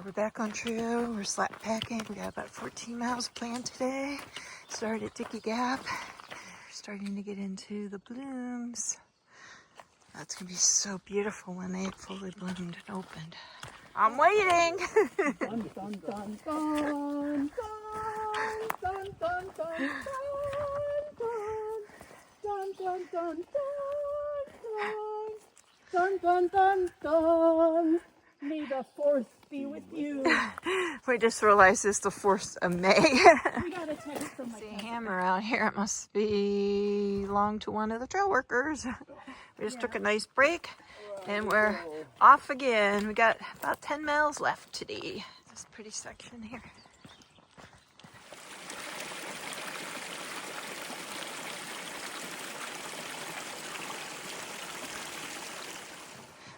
We're back on trail. We're slack packing. We got about 14 miles planned today. Started at Dickey Gap. We're starting to get into the blooms. That's gonna be so beautiful when they fully bloomed and opened. I'm waiting. Dun, dun, dun, dun, dun, dun, dun, dun, dun, dun, dun, dun, dun, dun, dun. May the fourth be with you. We just realized it's the 4th of May. We got a text from my See a cousin. hammer out here. It must belong to one of the trail workers. We just took a nice break and we're off again. We got about 10 miles left today. This pretty section here.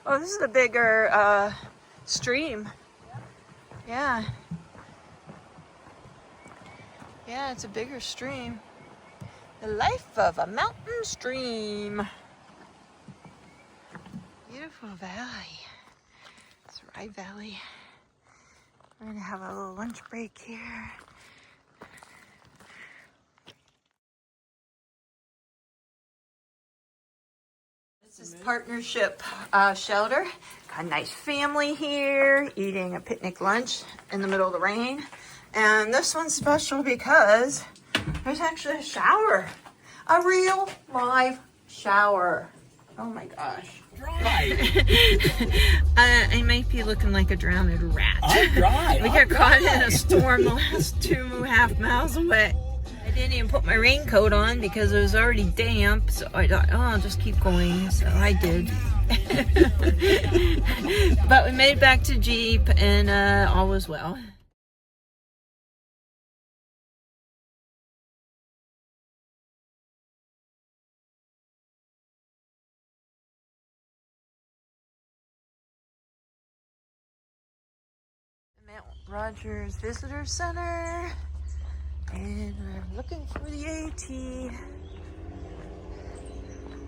Oh, this is a bigger stream. Yeah. Yeah, it's a bigger stream. The life of a mountain stream. Beautiful valley. It's Rye Valley. We're gonna have a little lunch break here. This is Partnership Shelter. Got a nice family here eating a picnic lunch in the middle of the rain. And this one's special because there's actually a shower. A real live shower. Oh my gosh. Dry. I might be looking like a drowned rat. I'm dry. We got caught in a storm the last 2.5 miles away. I didn't even put my raincoat on because it was already damp. So I thought, oh, I'll just keep going. So I did. But we made it back to Jeep and all was well. Mount Rogers Visitor Center, and we're looking for the AT.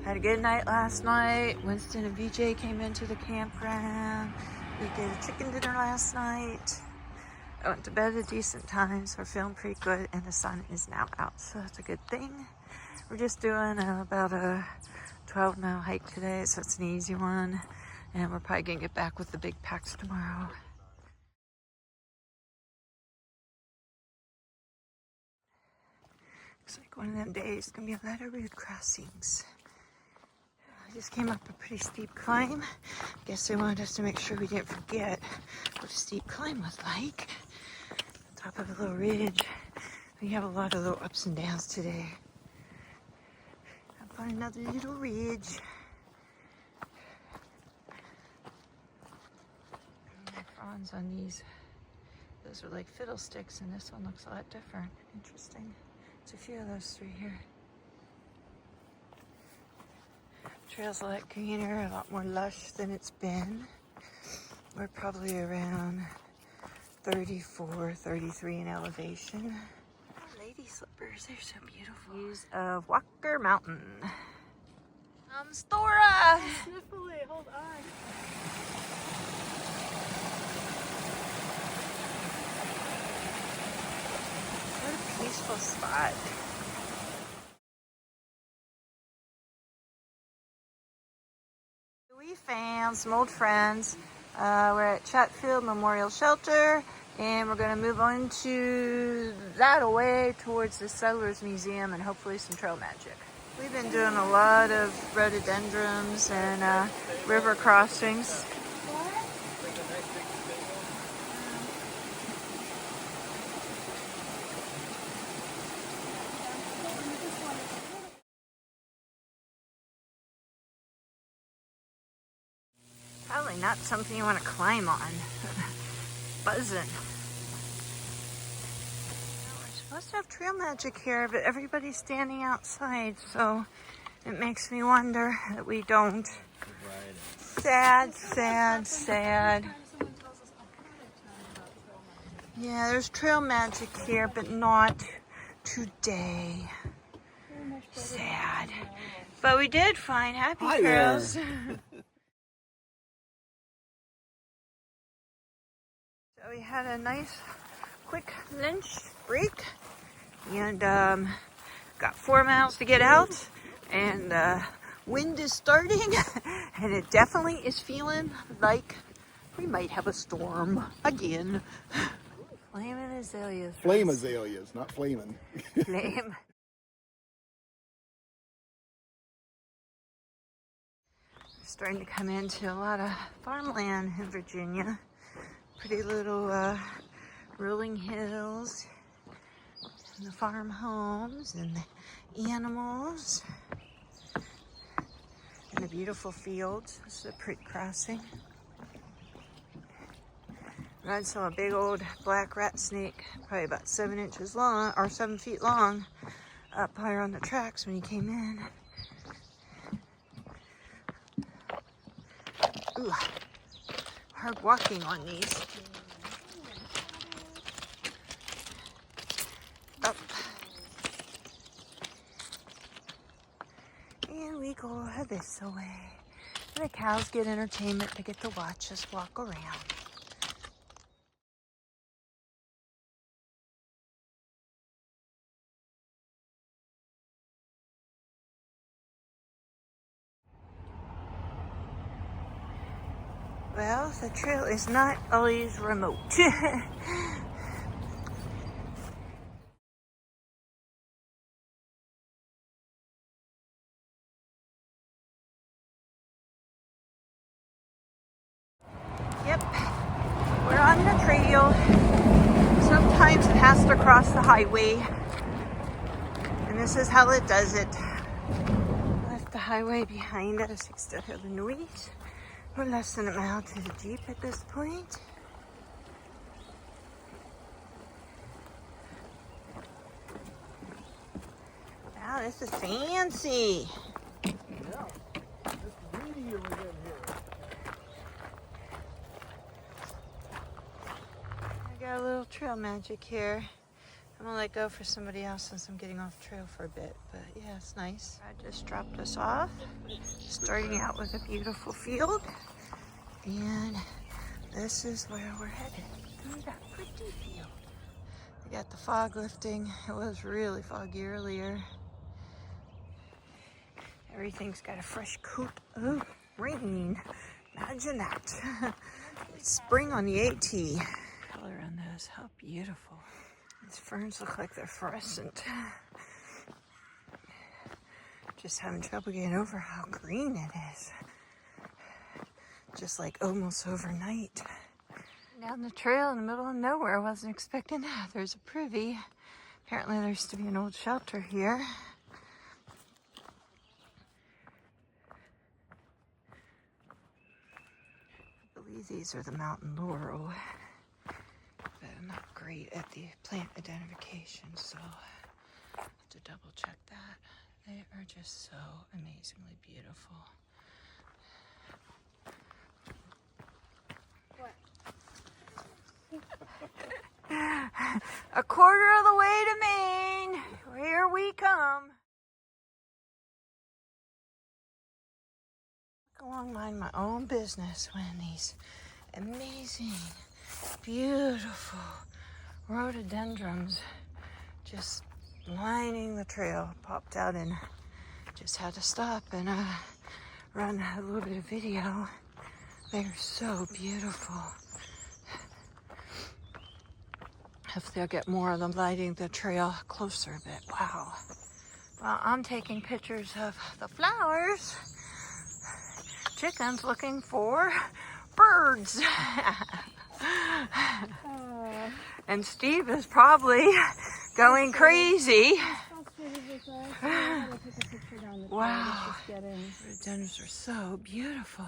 Had a good night last night. Winston and VJ came into the campground. We did a chicken dinner last night. I went to bed at a decent time, so we're feeling pretty good, and the sun is now out, so that's a good thing. We're just doing about a 12-mile hike today, so it's an easy one, and we're probably gonna get back with the big packs tomorrow. Looks like one of them days. It's gonna be a lot of road crossings. I just came up a pretty steep climb. Guess they wanted us to make sure we didn't forget what a steep climb was like. On top of a little ridge. We have a lot of little ups and downs today. Up on another little ridge. The fronds on these, those are like fiddlesticks, and this one looks a lot different. Interesting. There's a few of those through here. Trail's a lot greener, a lot more lush than it's been. We're probably around 34, 33 in elevation. Oh, lady slippers, they're so beautiful. Views of Walker Mountain. Stora! Sniffly, hold on. What a peaceful spot. We found some old friends. We're at Chatfield Memorial Shelter, and we're going to move on to that away towards the Settlers Museum and hopefully some trail magic. We've been doing a lot of rhododendrons and river crossings. Probably not something you want to climb on. Buzzing. We're supposed to have trail magic here, but everybody's standing outside, so it makes me wonder that we don't. Sad, sad, sad. Yeah, there's trail magic here, but not today. Sad. But we did find happy trails. We had a nice quick lunch break and got 4 miles to get out, and wind is starting and it definitely is feeling like we might have a storm again. Flaming azaleas. Flame azaleas, not flaming. Flame. We're starting to come into a lot of farmland in Virginia. Pretty little rolling hills, and the farm homes, and the animals, and the beautiful fields. This is a pretty crossing. I saw a big old black rat snake, probably about 7 inches long, or 7 feet long, up higher on the tracks when he came in. Ooh, hard walking on these. Up. And we go this way. And the cows get entertainment. They get to watch us walk around. Well, the trail is not always remote. Yep, we're on the trail. Sometimes it has to cross the highway, and this is how it does it. Left the highway behind us. You still hear the noise. We're less than a mile to the Jeep at this point. Wow, this is fancy. Yeah, it's windy over here. I got a little trail magic here. I'm gonna let go for somebody else since I'm getting off trail for a bit, but yeah, it's nice. I just dropped us off, starting out with a beautiful field, and this is where we're headed, through that pretty field. We got the fog lifting. It was really foggy earlier. Everything's got a fresh coat of rain. Imagine that. It's spring on the AT. Color on those, how beautiful. These ferns look like they're fluorescent. Just having trouble getting over how green it is. Just like almost overnight. Down the trail in the middle of nowhere, I wasn't expecting that. There's a privy. Apparently there used to be an old shelter here. I believe these are the mountain laurel. But I'm not great at the plant identification, so I have to double check that. They are just so amazingly beautiful. A quarter of the way to Maine. Here we come. Walk along, mind my own business when these amazing, beautiful rhododendrons just lining the trail popped out, and just had to stop and run a little bit of video. They're so beautiful. Hopefully I'll get more of them lighting the trail closer a bit. Wow. Well, I'm taking pictures of the flowers. Chicken's looking for birds. And Steve is probably going crazy. Wow. The rhododendrons are so beautiful.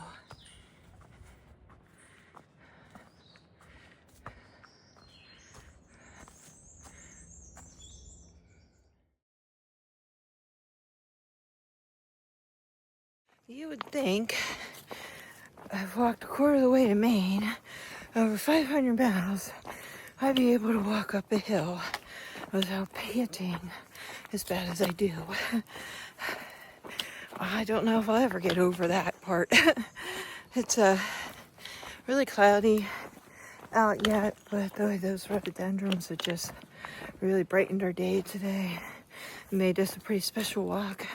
You would think I've walked a quarter of the way to Maine, over 500 miles, I'd be able to walk up a hill without panting as bad as I do. I don't know if I'll ever get over that part. It's really cloudy, out yet, but those rhododendrons have just really brightened our day today. It made us a pretty special walk.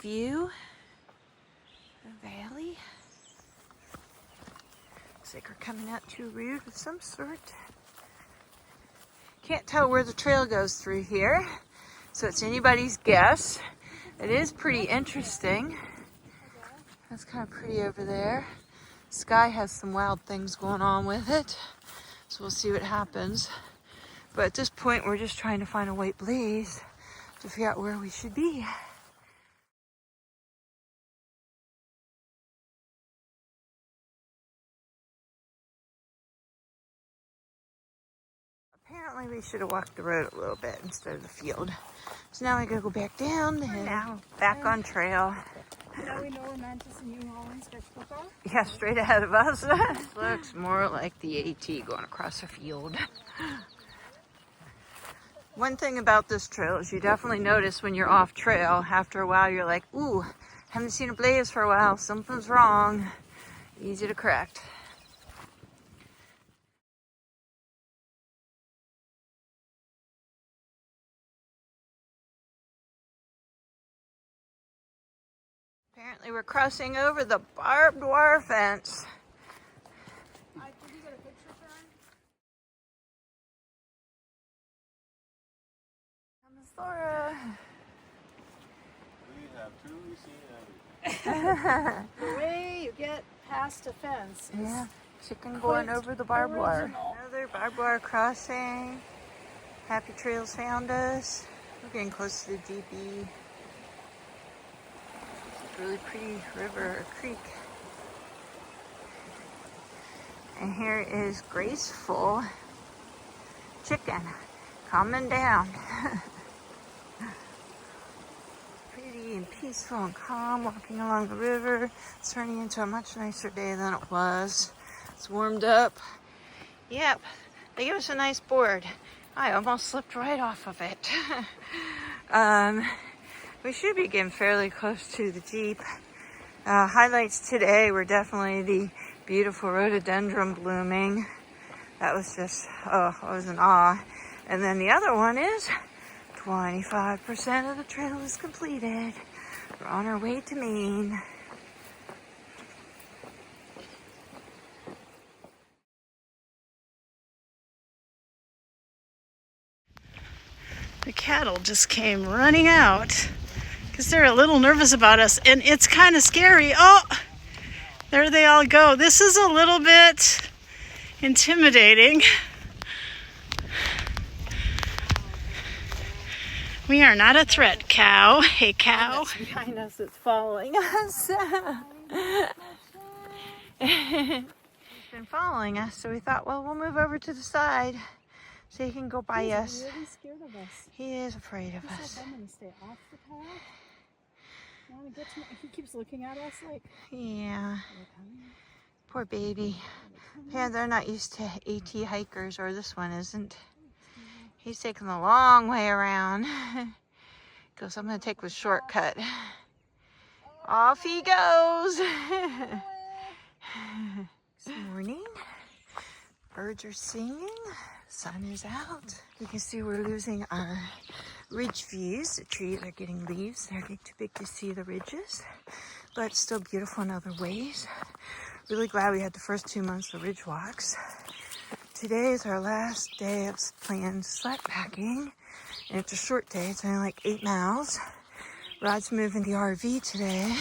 View the valley. Looks like we're coming out to a route of some sort. Can't tell where the trail goes through here, so it's anybody's guess. It is pretty interesting. That's kind of pretty over there. Sky has some wild things going on with it, so we'll see what happens. But at this point, we're just trying to find a white blaze to figure out where we should be. Apparently we should have walked the road a little bit instead of the field. So now I gotta go back down the hill. Now back on trail. Now we know where Mantis and New Holland sketchbook are. Yeah, straight ahead of us. Looks more like the AT going across a field. One thing about this trail is you definitely notice when you're off trail, after a while you're like, ooh, haven't seen a blaze for a while, something's wrong. Easy to correct. Apparently we're crossing over the barbed wire fence. Did you get a picture, Sharon? Comes Laura. We have truly seen everything. The way you get past a fence is Yeah, chicken going over the barbed wire. Another barbed wire crossing. Happy Trails found us. We're getting close to the GP. Really pretty river or creek. And here is graceful chicken coming down. Pretty and peaceful and calm, walking along the river. It's turning into a much nicer day than it was. It's warmed up. Yep, they gave us a nice board. I almost slipped right off of it. We should be getting fairly close to the Jeep. Highlights today were definitely the beautiful rhododendron blooming. That was just, I was in awe. And then the other one is 25% of the trail is completed. We're on our way to Maine. the cattle just came running out because they're a little nervous about us, and it's kind of scary. Oh, there they all go. This is a little bit intimidating. We are not a threat, cow. Hey, cow. That's behind us, it's following us. He's been following us, so we thought, well, we'll move over to the side so he can go by us. He's really scared of us. He is afraid of He us. said, I'm going to stay off the path. I want to get to my... He keeps looking at us like... Yeah, "Are they coming? poor baby. Yeah, they're not used to AT hikers, or this one isn't. He's taking the long way around. Goes, I'm going to take the shortcut. Off he goes. This morning, birds are singing, sun is out. You can see we're losing our ridge views. The trees are getting leaves. They're getting too big to see the ridges, but it's still beautiful in other ways. Really glad we had the first 2 months of ridge walks. Today is our last day of planned sled packing, and it's a short day. It's only like 8 miles. Rod's moving the RV today,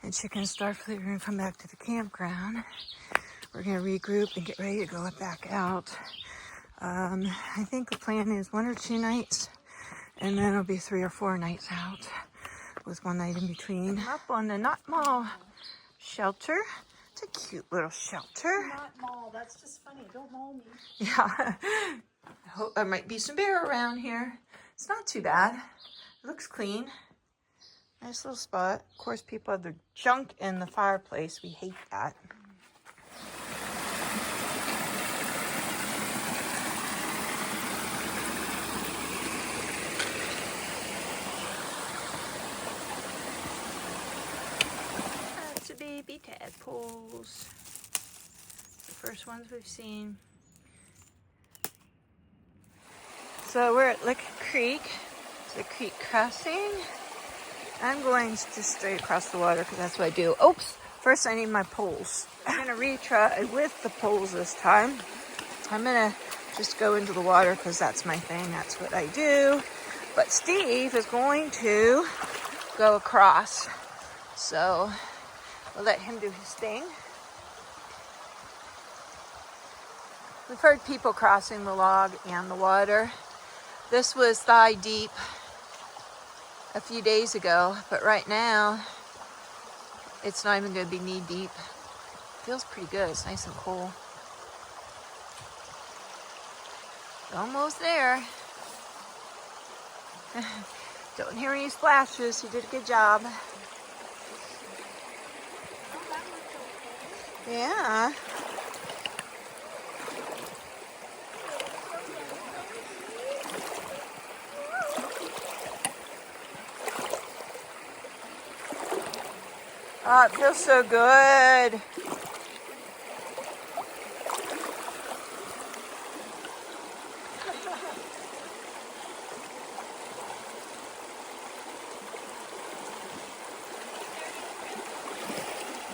and Chicken and Starfleet are going to come back to the campground. We're going to regroup and get ready to go back out. I think the plan is 1 or 2 nights, and then it'll be 3 or 4 nights out with 1 night in between. I'm up on the Not Mall shelter. It's a cute little shelter. Not maul. That's just funny. Don't maul me. Yeah. I hope there might be some bear around here. It's not too bad. It looks clean. Nice little spot. Of course, people have their junk in the fireplace. We hate that. baby tadpoles. The first ones we've seen. So we're at Lick Creek. It's a creek crossing. I'm going just straight across the water because that's what I do. Oops! First I need my poles. I'm going to retry with the poles this time. I'm going to just go into the water because that's my thing. That's what I do. But Steve is going to go across. So we'll let him do his thing. We've heard people crossing the log and the water. This was thigh deep a few days ago, but right now it's not even going to be knee deep. Feels pretty good. It's nice and cool. Almost there. Don't hear any splashes. You did a good job. Yeah. Oh, it feels so good.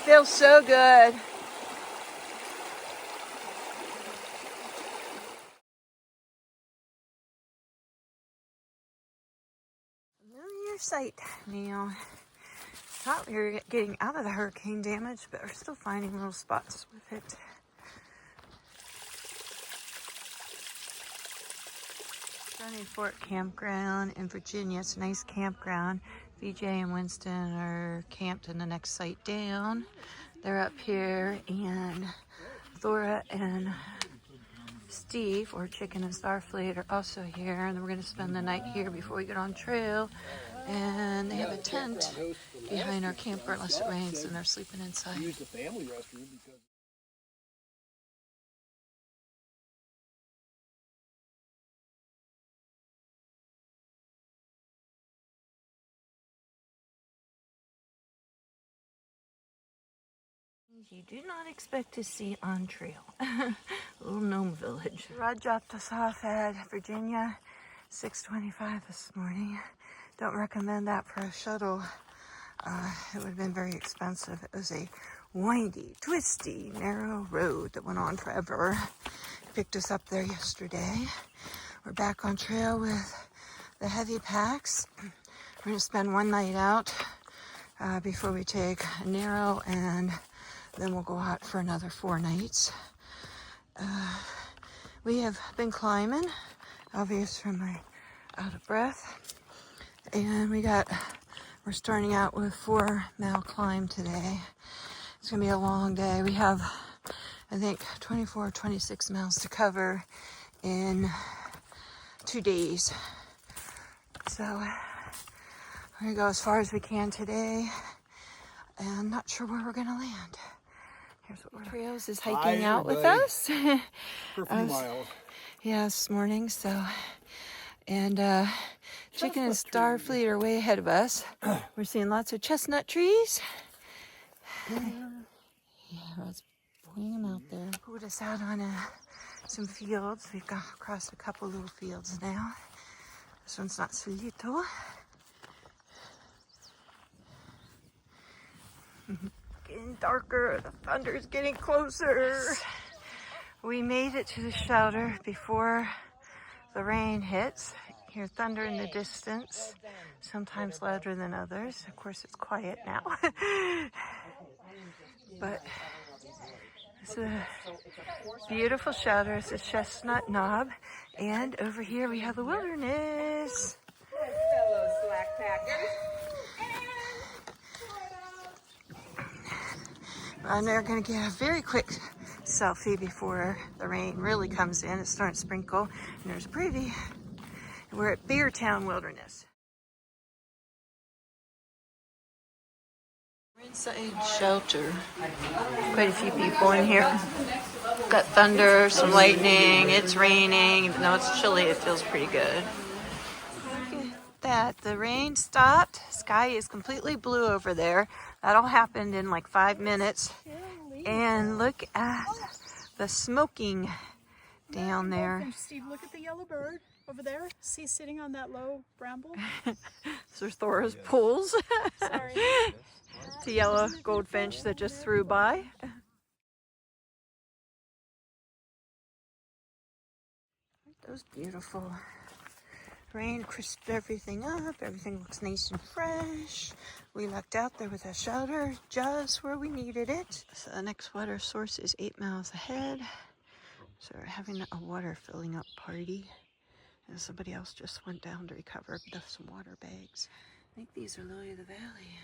Feels so good. Familiar sight now. Thought we were getting out of the hurricane damage, but we're still finding little spots with it. Sunny Fort Campground in Virginia. It's a nice campground. VJ and Winston are camped in the next site down. They're up here, and Thora and Steve, or Chicken and Starfleet, are also here, and we're going to spend the night here before we get on trail. And they have a tent behind our camper unless it rains, and they're sleeping inside. Use the family restroom because you do not expect to see on trail. A little gnome village. Rod dropped us off at Virginia, 6:25 this morning. Don't recommend that for a shuttle. It would have been very expensive. It was a windy, twisty, narrow road that went on forever. He picked us up there yesterday. We're back on trail with the heavy packs. We're going to spend one night out before we take a narrow, and then we'll go out for another 4 nights. We have been climbing, obvious from my out of breath. And we're starting out with 4-mile climb today. It's gonna be a long day. We have, I think, 24 or 26 miles to cover in 2 days. So we're gonna go as far as we can today, and I'm not sure where we're gonna land. Here's what Trios is hiking out with us. for a few miles. Yeah, this morning, so. And Chicken and Starfleet are way ahead of us. We're seeing lots of chestnut trees. Yeah, Rod's pointing them out there. Put us out on some fields. We've gone across a couple little fields now. This one's not so little. Getting darker, the thunder is getting closer. We made it to the shelter before the rain hits. Hear thunder in the distance, sometimes louder than others. Of course, it's quiet now. But it's a beautiful shelter. It's a chestnut knob. And over here we have the wilderness. Fellow slack packers. And they're going to get a very quick selfie before the rain really comes in. It's starting to sprinkle, and there's a preview. We're at Beartown Wilderness. We're inside shelter. Quite a few people in here. Got thunder, some lightning, it's raining. Even though it's chilly, it feels pretty good. Look at that. The rain stopped. It's sky is completely blue over there. That all happened in like 5 minutes. And look at the smoking down there. Steve, look at the yellow bird over there. See, sitting on that low bramble. There's Thora's pools. Sorry. It's a yellow goldfinch that just flew by. Those beautiful. Rain crisped everything up. Everything looks nice and fresh. We lucked out there with a shelter just where we needed it. So the next water source is 8 miles ahead. So we're having a water filling up party. And somebody else just went down to recover some water bags. I think these are lily of the valley.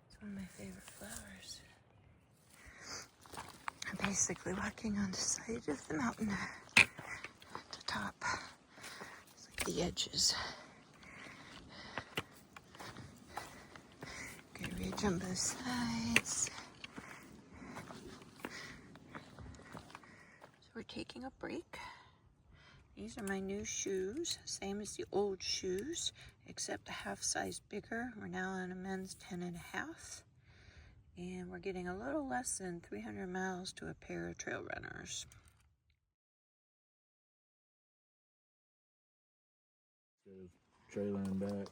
It's one of my favorite flowers. I'm basically walking on the side of the mountain at the top. It's like the edges. Okay, ridge on both sides. So we're taking a break. These are my new shoes, same as the old shoes, except a half size bigger. We're now on a men's 10.5. And we're getting a little less than 300 miles to a pair of trail runners. Trailing back.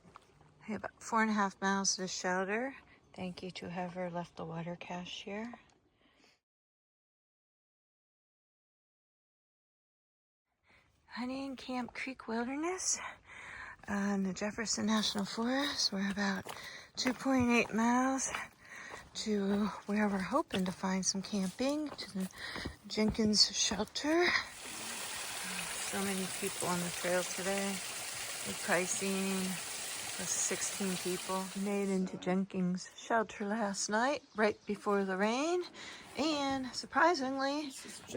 I have about 4.5 miles to the shelter. Thank you to whoever left the water cache here. Honey and Camp Creek Wilderness in the Jefferson National Forest. We're about 2.8 miles to where we're hoping to find some camping, to the Jenkins shelter. So many people on the trail today. We've probably seen 16 people. We made into Jenkins shelter last night, right before the rain. And surprisingly,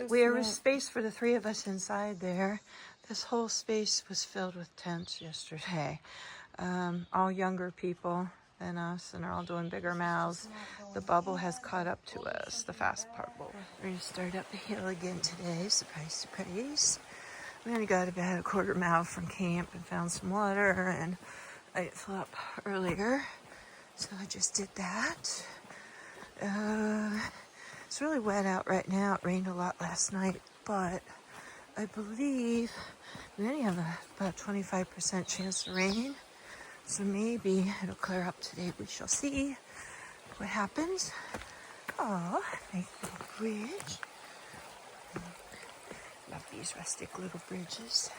there was space for the 3 of us inside there. This whole space was filled with tents yesterday. All younger people than us, and they're all doing bigger miles. The bubble has caught up to us, the fast bubble. We're gonna start up the hill again today, surprise, surprise. We only got about a 1/4 mile from camp and found some water, and I didn't fill up earlier, so I just did that. It's really wet out right now. It rained a lot last night, but I believe we only have about 25% chance of rain, so maybe it'll clear up today. We shall see what happens. Oh, nice little bridge. Love these rustic little bridges.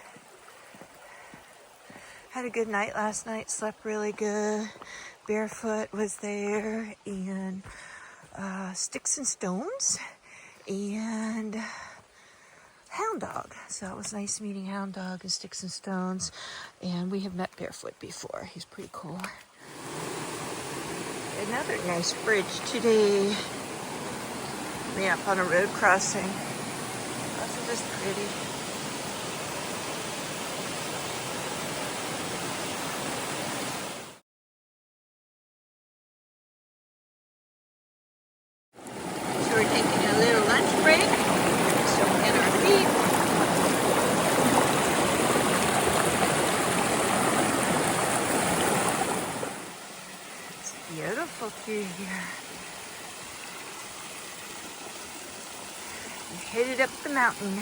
Had a good night last night, slept really good. Barefoot was there, and Sticks and Stones, and Hound Dog. So it was nice meeting Hound Dog and Sticks and Stones, and we have met Barefoot before. He's pretty cool. Another nice bridge today. We're up on a road crossing. That's just pretty. So we're taking a little lunch break. So we get our feet. It's beautiful through here. We headed up the mountain.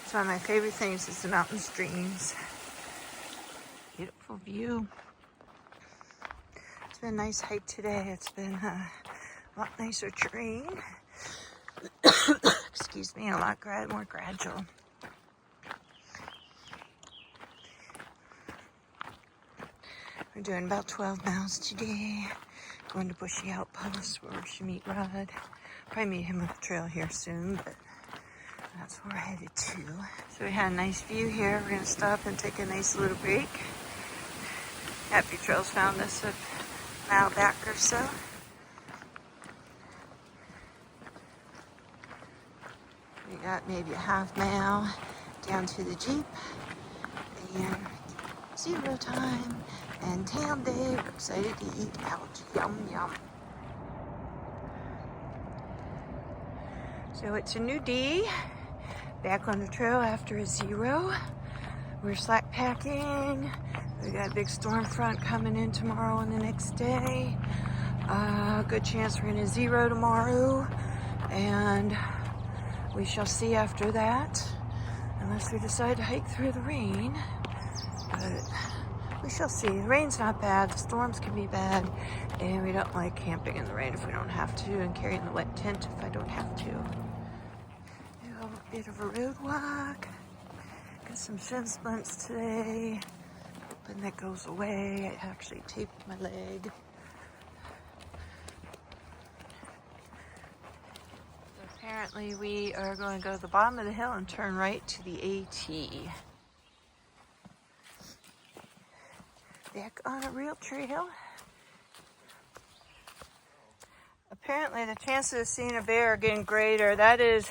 It's one of my favorite things is the mountain streams. Beautiful view. It's been a nice hike today. It's been a lot nicer terrain. Excuse me, a lot more gradual. We're doing about 12 miles today. Going to Bushy Outpost where we should meet Rod. Probably meet him on the trail here soon, but that's where we're headed to. So we had a nice view here. We're going to stop and take a nice little break. Happy Trails found us a mile back or so. We got maybe a half mile down to the Jeep. And 0 time and town day. We're excited to eat out. Yum, yum. So it's a new day. Back on the trail after a 0. we're slack packing. We got a big storm front coming in tomorrow and the next day. Good chance we're in a 0 tomorrow, and we shall see after that, unless we decide to hike through the rain. But we shall see. The rain's not bad, the storms can be bad, and we don't like camping in the rain if we don't have to, and carrying the wet tent if I don't have to. A bit of a road walk. Got some shin splints today. Hoping that goes away. I actually taped my leg. So apparently we are going to go to the bottom of the hill and turn right to the AT. Back on a real trail. Apparently the chances of seeing a bear are getting greater. That is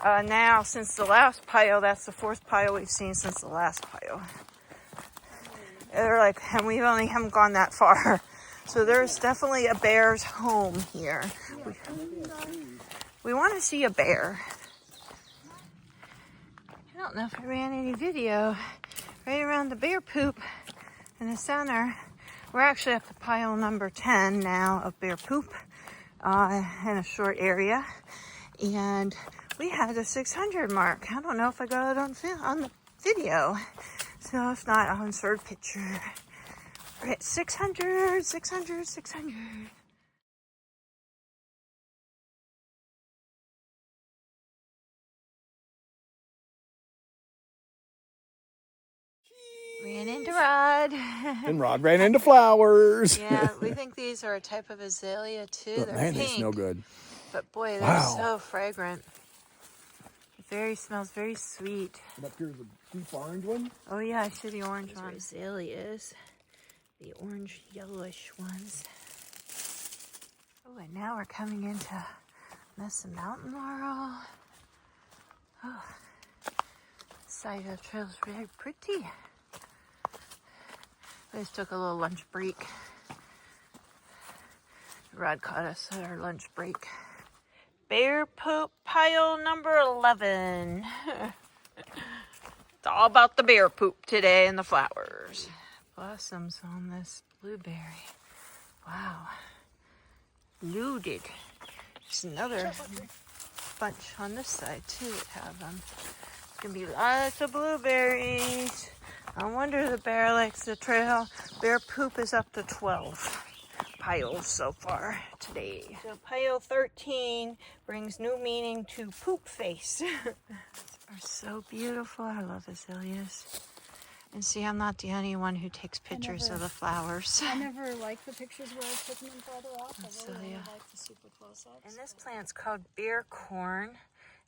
now, since the last pile, that's the 4th pile we've seen since the last pile. They're like, and we only haven't gone that far. So there's definitely a bear's home here. We want to see a bear. I don't know if I ran any video. Right around the bear poop in the center. We're actually up to pile number 10 now of bear poop in a short area. And we had the 600 mark. I don't know if I got it on the video. So if not, I'll insert a picture. We're at 600, 600, 600. Ran into Rod. And Rod ran into flowers. Yeah, we think these are a type of azalea too. But They're man, pink. they smell good. But boy, they're Wow. so fragrant. It smells very sweet. And up here's a deep orange one. Oh yeah, I see the orange one. Azaleas. The orange yellowish ones. Oh, and now we're coming into Mesa Mountain Laurel. Oh, this side of the trail is very pretty. We just took a little lunch break. Rod caught us at our lunch break. Bear poop pile number 11. It's all about the bear poop today and the flowers. Blossoms on this blueberry. Wow. Loaded. There's another bunch on this side too that have them. It's gonna be lots of blueberries. I wonder if the bear likes the trail. Bear poop is up to 12 piles so far today. So pile 13 brings new meaning to poop face. Are so beautiful. I love azaleas. And see, I'm not the only one who takes pictures of the flowers. I never like the pictures where I've taken them farther off. I really yeah. like the super close-ups. And this plant's called bear corn.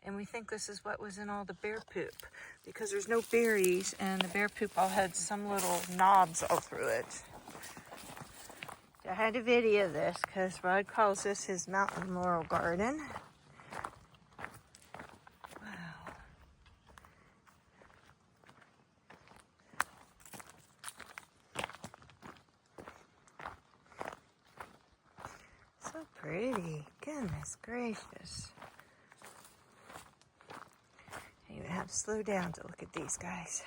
And we think this is what was in all the bear poop, because there's no berries, and the bear poop all had some little knobs all through it. I had to video this because Rod calls this his mountain laurel garden. Wow. So pretty. Goodness gracious. You have to slow down to look at these guys.